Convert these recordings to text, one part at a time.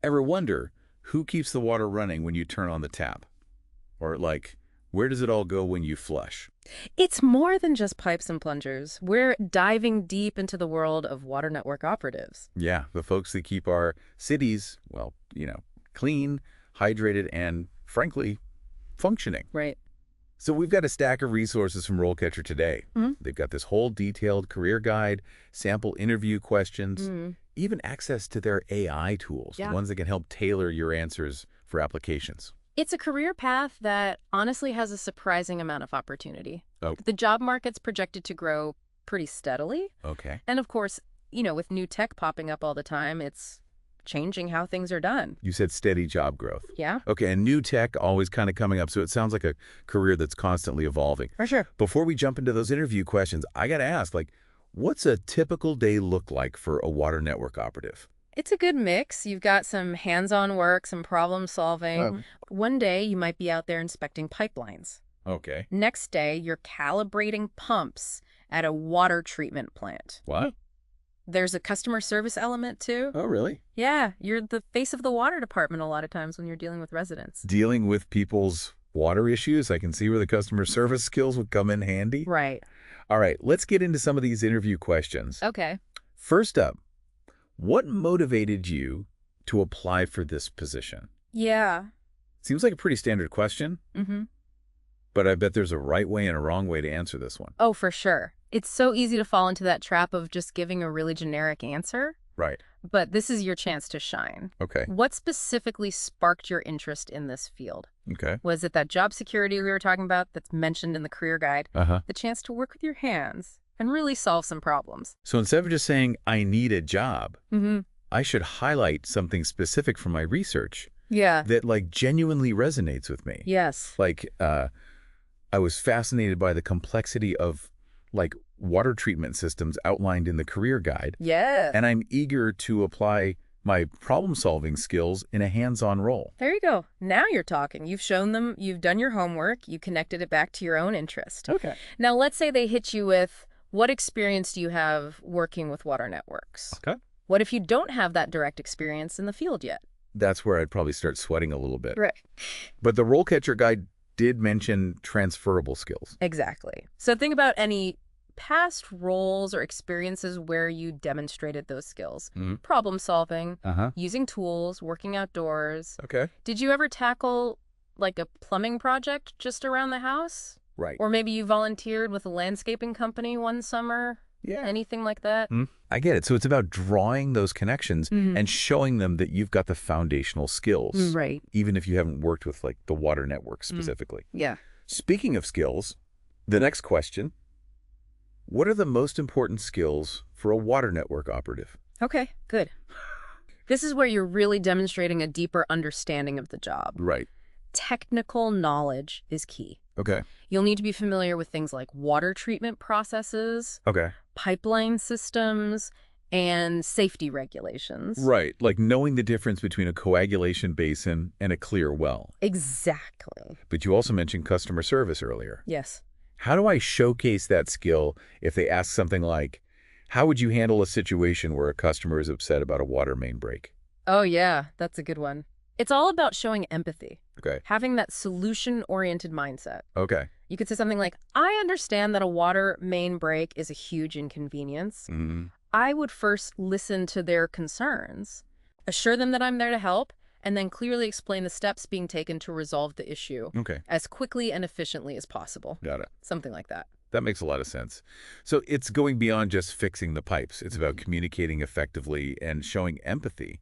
Ever wonder who keeps the water running when you turn on the tap? Or like, where does it all go when you flush? It's more than just pipes and plungers. We're diving deep into the world of water network operatives. Yeah, the folks that keep our cities, well, clean, hydrated, and, frankly, functioning. Right. So we've got a stack of resources from RoleCatcher today. Mm-hmm. They've got this whole detailed career guide, sample interview questions, even access to their AI tools, the ones that can help tailor your answers for applications. It's a career path that honestly has a surprising amount of opportunity. Oh. The job market's projected to grow pretty steadily. Okay. And of course, with new tech popping up all the time, it's changing how things are done. You said steady job growth. Yeah. Okay, and new tech always kind of coming up, so it sounds like a career that's constantly evolving. For sure. Before we jump into those interview questions, I got to ask, what's a typical day look like for a water network operative? It's a good mix. You've got some hands-on work, some problem solving. Oh. One day you might be out there inspecting pipelines. Okay. Next day you're calibrating pumps at a water treatment plant. What? There's a customer service element too. Oh, really? Yeah, you're the face of the water department a lot of times when you're dealing with residents. Dealing with people's water issues, I can see where the customer service skills would come in handy. Right. All right, let's get into some of these interview questions. Okay. First up, what motivated you to apply for this position? Yeah. Seems like a pretty standard question, but I bet there's a right way and a wrong way to answer this one. Oh, for sure. It's so easy to fall into that trap of just giving a really generic answer. Right. But this is your chance to shine. Okay. What specifically sparked your interest in this field? Okay. Was it that job security we were talking about that's mentioned in the career guide? Uh-huh. The chance to work with your hands and really solve some problems? So instead of just saying, I need a job, I should highlight something specific from my research Yeah. that genuinely resonates with me. Yes. I was fascinated by the complexity of water treatment systems outlined in the career guide. Yeah. And I'm eager to apply my problem-solving skills in a hands-on role. There you go. Now you're talking. You've shown them, you've done your homework, you connected it back to your own interest. Okay. Now, let's say they hit you with, what experience do you have working with water networks? Okay. What if you don't have that direct experience in the field yet? That's where I'd probably start sweating a little bit. Right. But the RoleCatcher guide did mention transferable skills. Exactly. So think about any past roles or experiences where you demonstrated those skills. Problem solving, using tools, working outdoors. Okay. Did you ever tackle a plumbing project just around the house? Right. Or maybe you volunteered with a landscaping company one summer? Yeah. Anything like that? I get it. So it's about drawing those connections and showing them that you've got the foundational skills. Right. Even if you haven't worked with the water network specifically. Yeah. Speaking of skills, the next question, what are the most important skills for a water network operative? Okay, good. This is where you're really demonstrating a deeper understanding of the job. Right. Technical knowledge is key. Okay. You'll need to be familiar with things like water treatment processes, Okay. pipeline systems, and safety regulations. Right. Like knowing the difference between a coagulation basin and a clear well. Exactly. But you also mentioned customer service earlier. Yes. How do I showcase that skill if they ask something like, how would you handle a situation where a customer is upset about a water main break? Oh, yeah, that's a good one. It's all about showing empathy. Okay. Having that solution-oriented mindset. Okay. You could say something like, I understand that a water main break is a huge inconvenience. I would first listen to their concerns, assure them that I'm there to help, and then clearly explain the steps being taken to resolve the issue as quickly and efficiently as possible. Got it. Something like that. That makes a lot of sense. So it's going beyond just fixing the pipes. It's about communicating effectively and showing empathy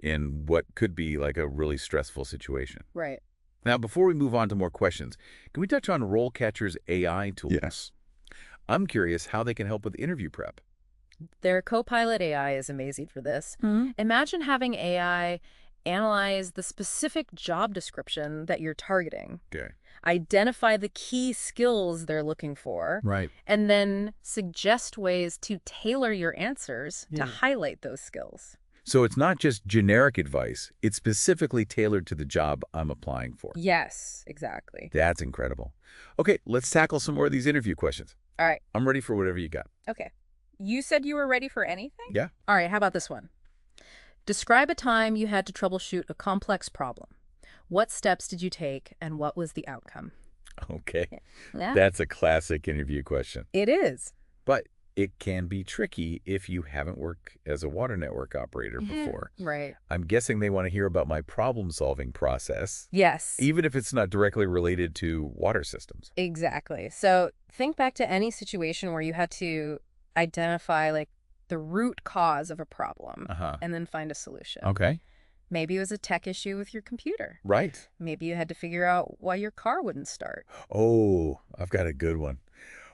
in what could be a really stressful situation. Right. Now, before we move on to more questions, can we touch on RoleCatcher's AI tools? Yes. I'm curious how they can help with interview prep. Their Copilot AI is amazing for this. Imagine having AI analyze the specific job description that you're targeting. Okay. Identify the key skills they're looking for. Right. And then suggest ways to tailor your answers to highlight those skills. So it's not just generic advice. It's specifically tailored to the job I'm applying for. Yes, exactly. That's incredible. Okay, let's tackle some more of these interview questions. All right. I'm ready for whatever you got. Okay. You said you were ready for anything? Yeah. All right, how about this one? Describe a time you had to troubleshoot a complex problem. What steps did you take, and what was the outcome? Okay. Yeah, That's a classic interview question. it is. But it can be tricky if you haven't worked as a water network operator Yeah. before. Right. I'm guessing they want to hear about my problem-solving process, Yes, even if it's not directly related to water systems. exactly. So think back to any situation where you had to identify like the root cause of a problem Uh-huh. and then find a solution. Okay. Maybe it was a tech issue with your computer. Right. Maybe you had to figure out why your car wouldn't start. Oh, I've got a good one.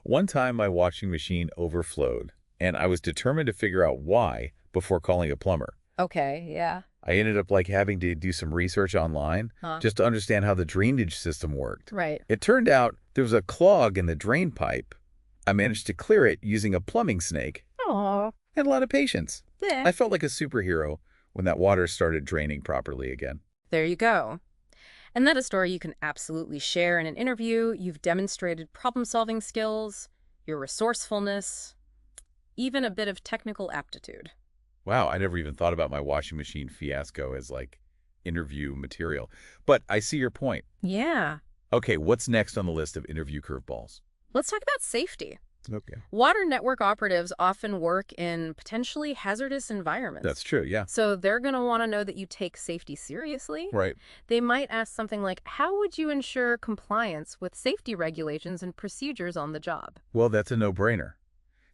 One time my washing machine overflowed, and I was determined to figure out why before calling a plumber. Okay, yeah. I ended up having to do some research online Huh. just to understand how the drainage system worked. Right. It turned out there was a clog in the drain pipe. I managed to clear it using a plumbing snake. Oh, Had a lot of patience. yeah. I felt like a superhero when that water started draining properly again. There you go. And that is a story you can absolutely share in an interview. You've demonstrated problem-solving skills, your resourcefulness, even a bit of technical aptitude. Wow, I never even thought about my washing machine fiasco as interview material. But I see your point. Yeah. Okay, what's next on the list of interview curveballs? Let's talk about safety. Okay. Water network operatives often work in potentially hazardous environments. That's true, yeah. So they're going to want to know that you take safety seriously. Right. They might ask something like, how would you ensure compliance with safety regulations and procedures on the job? Well, that's a no-brainer.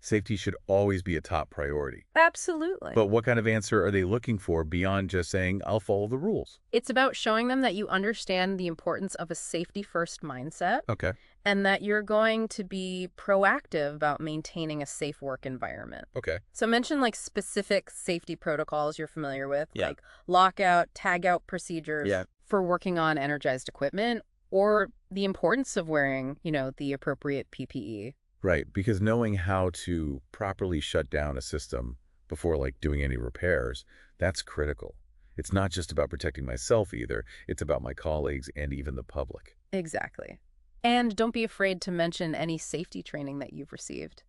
Safety should always be a top priority. Absolutely. But what kind of answer are they looking for beyond just saying, I'll follow the rules? It's about showing them that you understand the importance of a safety-first mindset Okay. and that you're going to be proactive about maintaining a safe work environment. Okay. So mention specific safety protocols you're familiar with, Yeah. like lockout, tagout procedures Yeah. for working on energized equipment, or the importance of wearing, the appropriate PPE. Right, because knowing how to properly shut down a system before doing any repairs, that's critical. It's not just about protecting myself either. It's about my colleagues and even the public. Exactly. And don't be afraid to mention any safety training that you've received,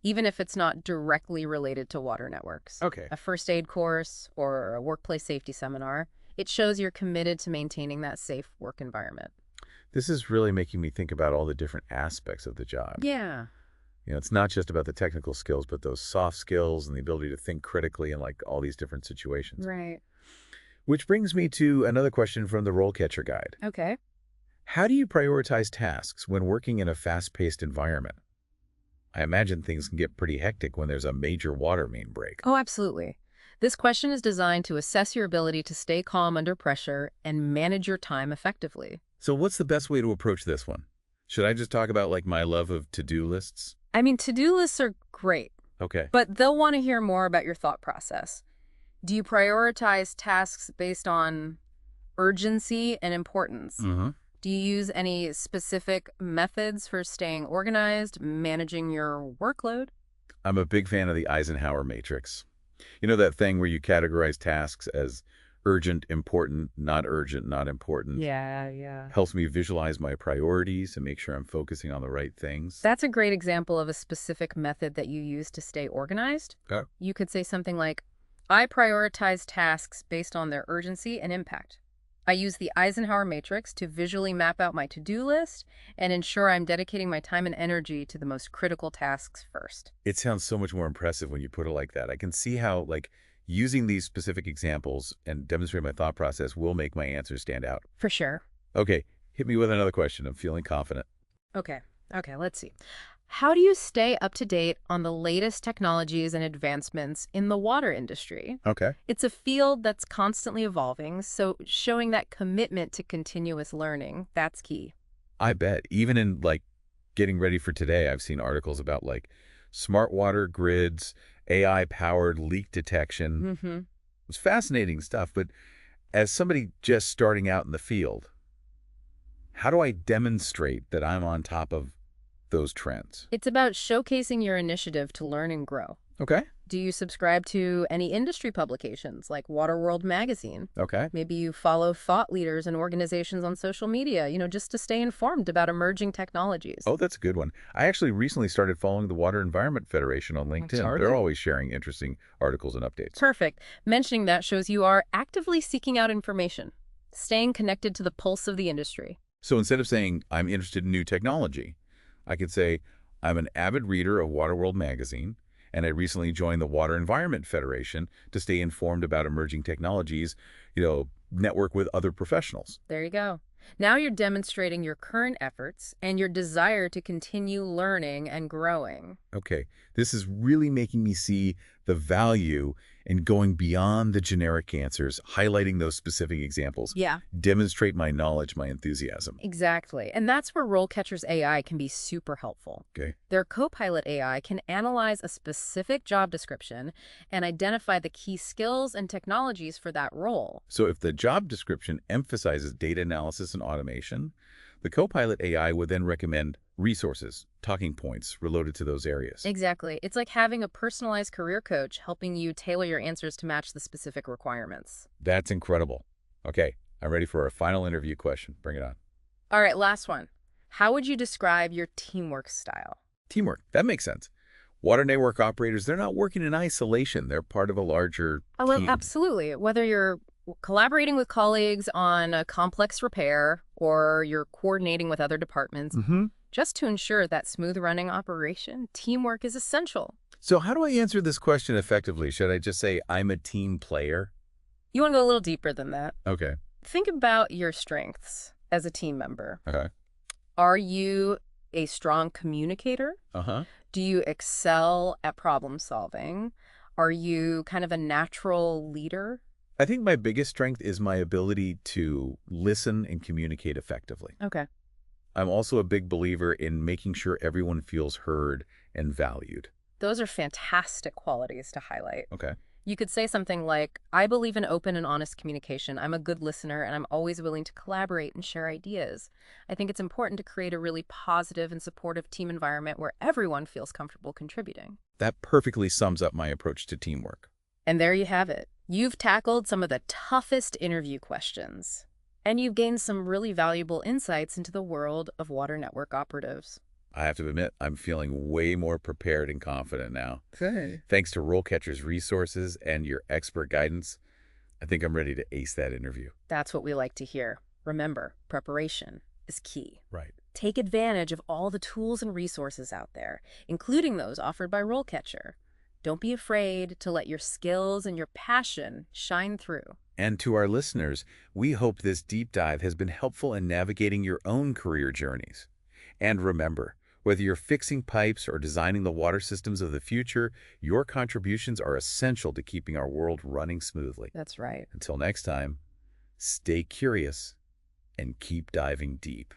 even if it's not directly related to water networks. Okay. A first aid course or a workplace safety seminar, it shows you're committed to maintaining that safe work environment. This is really making me think about all the different aspects of the job. Yeah. It's not just about the technical skills, but those soft skills and the ability to think critically in all these different situations. Right. Which brings me to another question from the RoleCatcher guide. Okay. How do you prioritize tasks when working in a fast-paced environment? I imagine things can get pretty hectic when there's a major water main break. Oh, absolutely. This question is designed to assess your ability to stay calm under pressure and manage your time effectively. So what's the best way to approach this one? Should I just talk about my love of to-do lists? I mean, to-do lists are great, Okay. but they'll want to hear more about your thought process. Do you prioritize tasks based on urgency and importance? Mm-hmm. Do you use any specific methods for staying organized, managing your workload? I'm a big fan of the Eisenhower matrix. You know that thing where you categorize tasks as urgent, important, not important? Yeah. Helps me visualize my priorities and make sure I'm focusing on the right things. That's a great example of a specific method that you use to stay organized. Oh. You could say something like, I prioritize tasks based on their urgency and impact. I use the Eisenhower matrix to visually map out my to-do list and ensure I'm dedicating my time and energy to the most critical tasks first. It sounds so much more impressive when you put it like that. I can see how, using these specific examples and demonstrating my thought process will make my answers stand out. For sure. Okay, hit me with another question. I'm feeling confident. Okay, let's see. How do you stay up to date on the latest technologies and advancements in the water industry? Okay. It's a field that's constantly evolving, so showing that commitment to continuous learning, that's key. I bet. Even in, getting ready for today, I've seen articles about, smart water grids, AI-powered leak detection. Mm-hmm. It's fascinating stuff, but as somebody just starting out in the field, how do I demonstrate that I'm on top of those trends? It's about showcasing your initiative to learn and grow. Okay. Do you subscribe to any industry publications like Water World magazine? Okay. Maybe you follow thought leaders and organizations on social media, just to stay informed about emerging technologies. Oh, that's a good one. I actually recently started following the Water Environment Federation on LinkedIn. They're Target? always sharing interesting articles and updates. Perfect. Mentioning that shows you are actively seeking out information, staying connected to the pulse of the industry. So instead of saying, I'm interested in new technology, I could say, I'm an avid reader of Water World magazine, and I recently joined the Water Environment Federation to stay informed about emerging technologies, network with other professionals. There you go. Now you're demonstrating your current efforts and your desire to continue learning and growing. Okay, this is really making me see the value in going beyond the generic answers, highlighting those specific examples, Yeah, demonstrate my knowledge, my enthusiasm. exactly. And that's where RoleCatcher's AI can be super helpful. Okay. Their Copilot AI can analyze a specific job description and identify the key skills and technologies for that role. So if the job description emphasizes data analysis and automation, the Copilot AI would then recommend resources, talking points related to those areas. Exactly. It's like having a personalized career coach helping you tailor your answers to match the specific requirements. That's incredible. Okay, I'm ready for our final interview question. Bring it on. All right, last one. How would you describe your teamwork style? Teamwork. That makes sense. Water network operators, they're not working in isolation. They're part of a larger Oh, well, team. absolutely. Whether you're collaborating with colleagues on a complex repair or you're coordinating with other departments, just to ensure that smooth running operation, teamwork is essential. So how do I answer this question effectively? Should I just say I'm a team player? You want to go a little deeper than that. Okay. Think about your strengths as a team member. Okay. Are you a strong communicator? Uh-huh. Do you excel at problem solving? Are you kind of a natural leader? I think my biggest strength is my ability to listen and communicate effectively. Okay. I'm also a big believer in making sure everyone feels heard and valued. Those are fantastic qualities to highlight. Okay. You could say something like, I believe in open and honest communication. I'm a good listener, and I'm always willing to collaborate and share ideas. I think it's important to create a really positive and supportive team environment where everyone feels comfortable contributing. That perfectly sums up my approach to teamwork. And there you have it. You've tackled some of the toughest interview questions, and you've gained some really valuable insights into the world of water network operatives. I have to admit, I'm feeling way more prepared and confident now. Good. Thanks to RoleCatcher's resources and your expert guidance, I think I'm ready to ace that interview. That's what we like to hear. Remember, preparation is key. Right. Take advantage of all the tools and resources out there, including those offered by RoleCatcher. Don't be afraid to let your skills and your passion shine through. And to our listeners, we hope this deep dive has been helpful in navigating your own career journeys. And remember, whether you're fixing pipes or designing the water systems of the future, your contributions are essential to keeping our world running smoothly. That's right. Until next time, stay curious and keep diving deep.